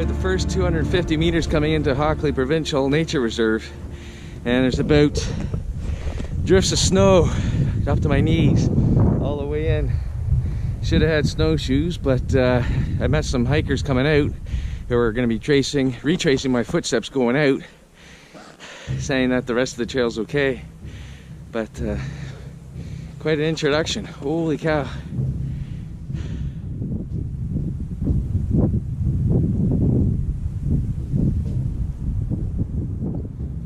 about the first 250 meters coming into Hockley Provincial Nature Reserve, and there's about drifts of snow up to my knees all the way in. Should have had snowshoes, but I met some hikers coming out who are going to be retracing my footsteps going out, saying that the rest of the trail's okay. But quite an introduction. Holy cow.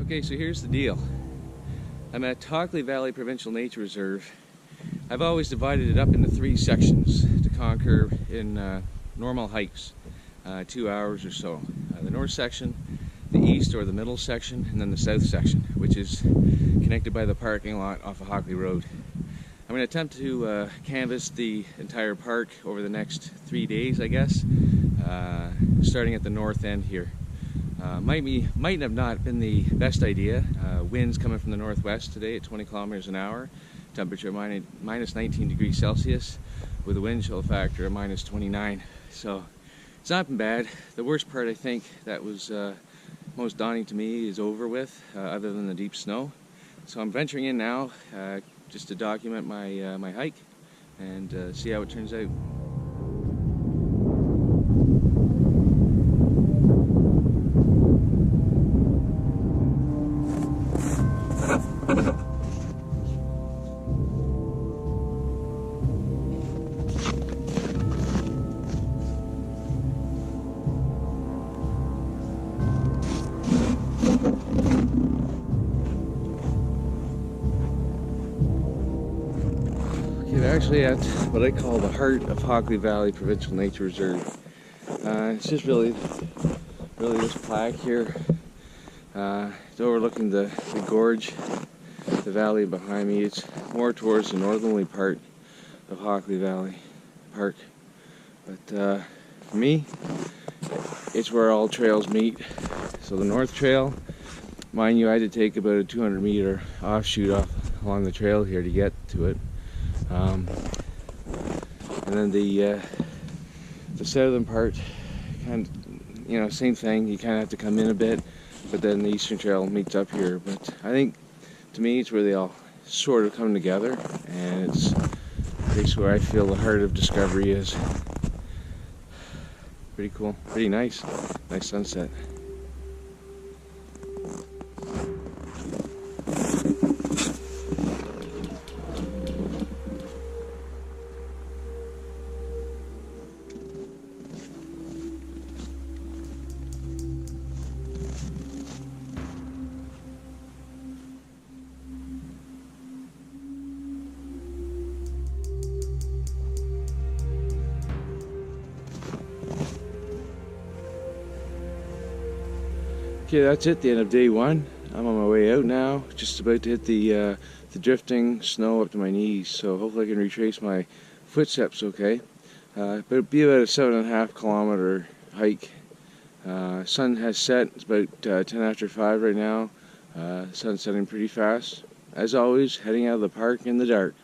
Okay, so here's the deal. I'm at Hockley Valley Provincial Nature Reserve. I've always divided it up into 3 sections to conquer in normal hikes, 2 hours or so. The north section, the east or the middle section, and then the south section, which is connected by the parking lot off of Hockley Road. I'm going to attempt to canvass the entire park over the next 3 days, I guess, starting at the north end here. Might have not been the best idea. Winds coming from the northwest today at 20 kilometers an hour. Temperature minus 19 degrees Celsius with a wind chill factor of minus 29. So it's not been bad. The worst part, I think, that was most daunting to me is over with, other than the deep snow. So I'm venturing in now just to document my, my hike and see how it turns out. We're actually at what I call the heart of Hockley Valley Provincial Nature Reserve. It's just really this plaque here. It's overlooking the gorge, the valley behind me. It's more towards the northerly part of Hockley Valley Park. But for me, it's where all trails meet. So the North Trail, mind you, I had to take about a 200 meter offshoot along the trail here to get to it. And then the southern part, kind of, you know, same thing. You kind of have to come in a bit, but then the Eastern Trail meets up here. But I think, to me, it's where they all sort of come together, and it's a place where I feel the heart of discovery is. Pretty cool, pretty nice. Nice sunset. Okay, that's it, the end of day 1. I'm on my way out now, just about to hit the drifting snow up to my knees, so hopefully I can retrace my footsteps okay. But it'll be about a 7.5 kilometer hike. Sun has set, it's about 10 after 5 right now. Sun's setting pretty fast. As always, heading out of the park in the dark.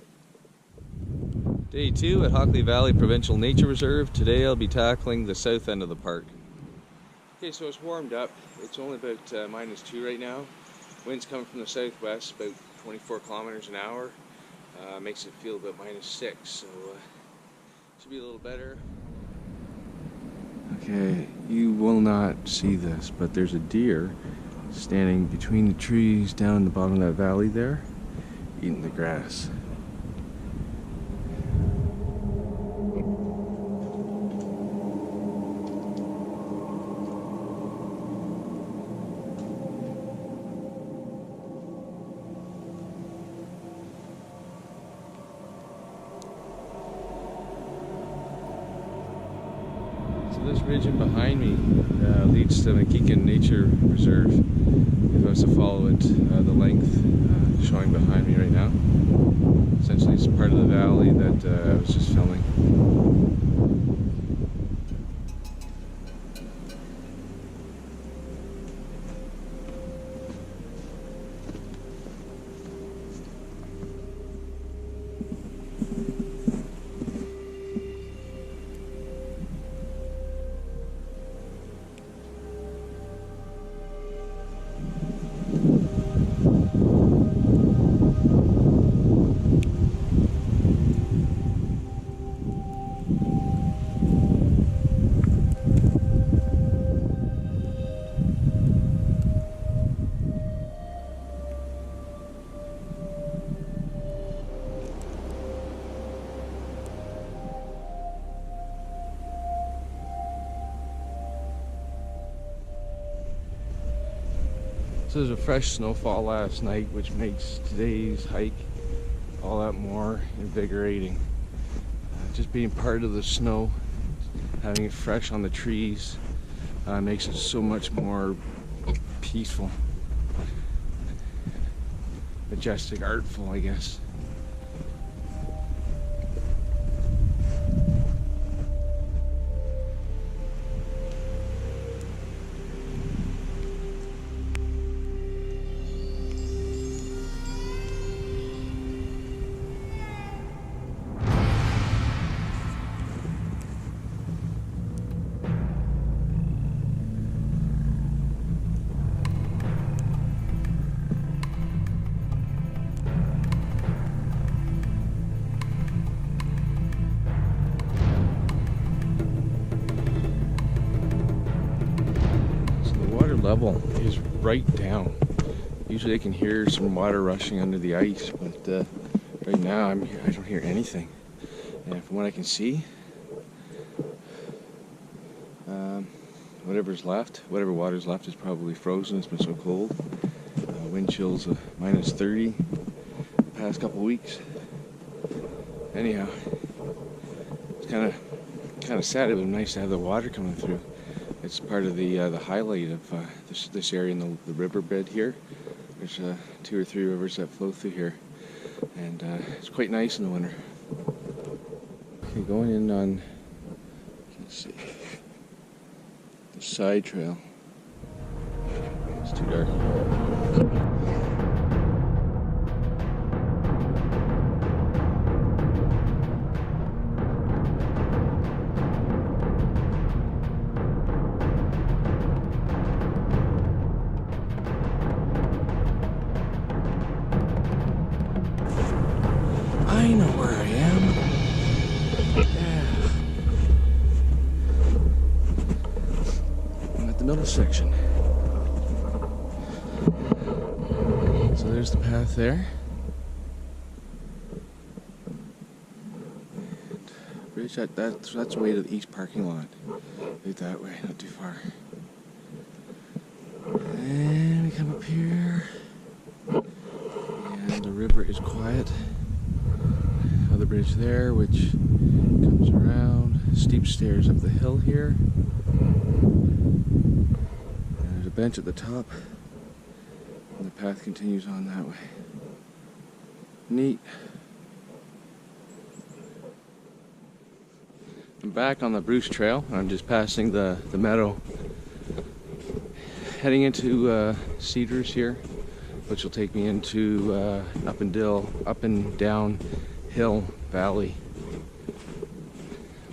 Day 2 at Hockley Valley Provincial Nature Reserve. Today I'll be tackling the south end of the park. Okay, so it's warmed up. It's only about minus 2 right now. Wind's coming from the southwest, about 24 kilometers an hour. Makes it feel about minus 6, so should be a little better. Okay, you will not see this, but there's a deer standing between the trees down the bottom of that valley there, eating the grass. So this region behind me leads to the Keegan Nature Reserve. If I was to follow it the length showing behind me right now. Essentially it's part of the valley that I was just filming. So there's a fresh snowfall last night, which makes today's hike all that more invigorating. Just being part of the snow, having it fresh on the trees, makes it so much more peaceful, majestic, artful, I guess. Level is right down. Usually I can hear some water rushing under the ice, but right now I don't hear anything. And from what I can see, whatever water's left is probably frozen. It's been so cold. Wind chills of -30 the past couple weeks. Anyhow, it's kind of sad. It would be nice to have the water coming through. It's part of the highlight of this area in the riverbed here. There's 2 or 3 rivers that flow through here, and it's quite nice in the winter. Okay, going in on, let's see, the side trail. It's too dark. I know where I am. Yeah. I'm at the middle section. So there's the path there. Bridge that's the way to the east parking lot. Right that way, not too far. And we come up here. And the river is quiet. The bridge there, which comes around, steep stairs up the hill here, and there's a bench at the top, and the path continues on that way. Neat. I'm back on the Bruce Trail. I'm just passing the meadow, heading into Cedars here, which will take me into up and down hill valley,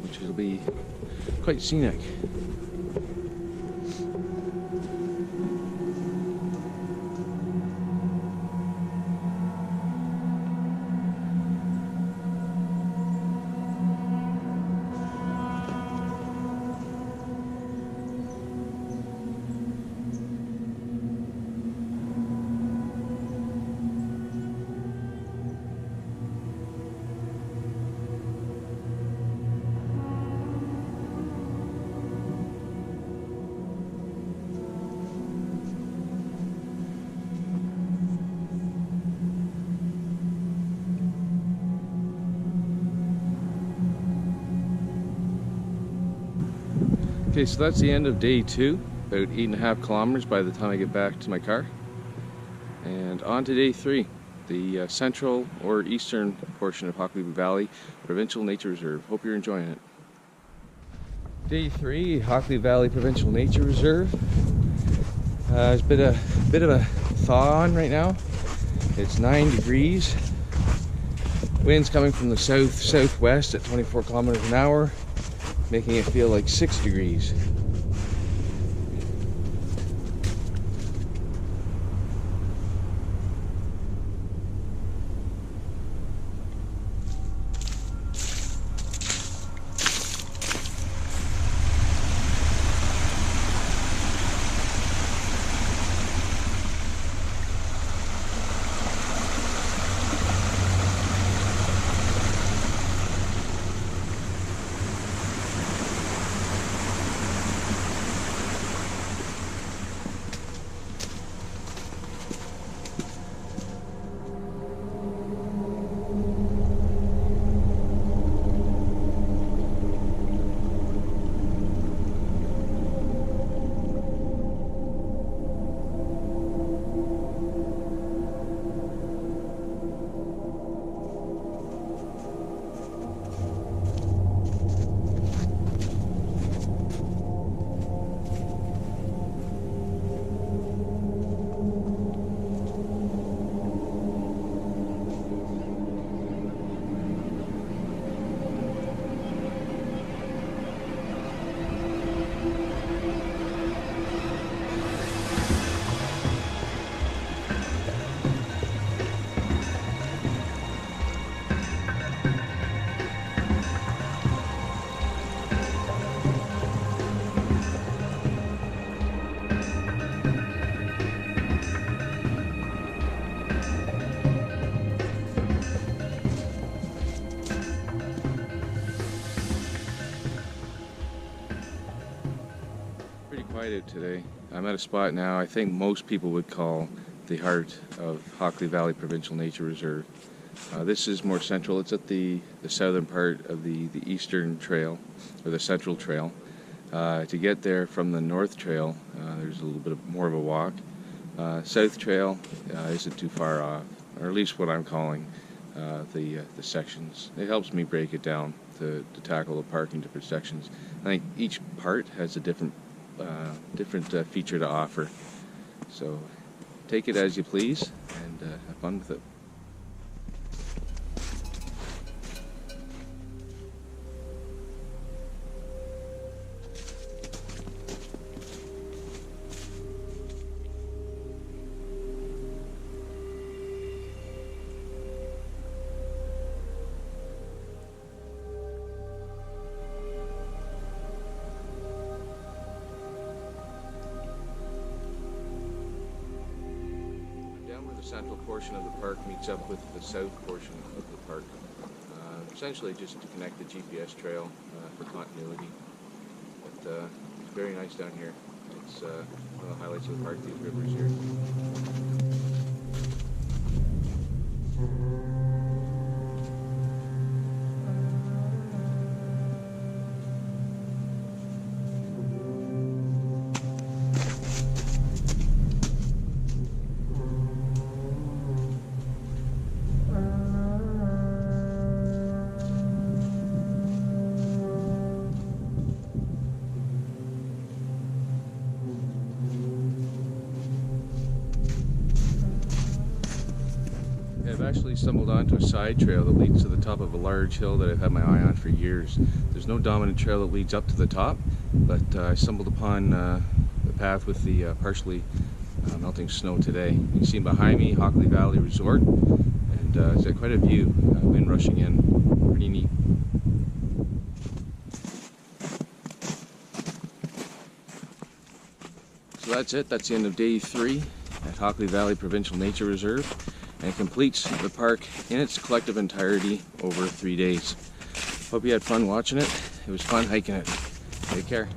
which will be quite scenic. Okay, so that's the end of day 2, about 8.5 kilometers by the time I get back to my car. And on to day 3, the central or eastern portion of Hockley Valley Provincial Nature Reserve. Hope you're enjoying it. Day 3, Hockley Valley Provincial Nature Reserve. There's a bit of a thaw on right now. It's 9 degrees. Wind's coming from the southwest at 24 kilometers an hour, making it feel like 6 degrees. it today. I'm at a spot now I think most people would call the heart of Hockley Valley Provincial Nature Reserve. This is more central. It's at the southern part of the eastern trail, or the central trail. To get there from the north trail, there's a little bit more of a walk. South trail isn't too far off, or at least what I'm calling the sections. It helps me break it down to tackle the park in different sections. I think each part has a different feature to offer. So take it as you please and have fun with it. The central portion of the park meets up with the south portion of the park, essentially just to connect the GPS trail for continuity. But it's very nice down here. It's one of the highlights of the park, these rivers here. I've actually stumbled onto a side trail that leads to the top of a large hill that I've had my eye on for years. There's no dominant trail that leads up to the top, but I stumbled upon the path with the partially melting snow today. You can see behind me Hockley Valley Resort, and it's got quite a view. Wind rushing in, pretty neat. So that's it. That's the end of day 3 at Hockley Valley Provincial Nature Reserve, and completes the park in its collective entirety over 3 days. Hope you had fun watching it. It was fun hiking it. Take care.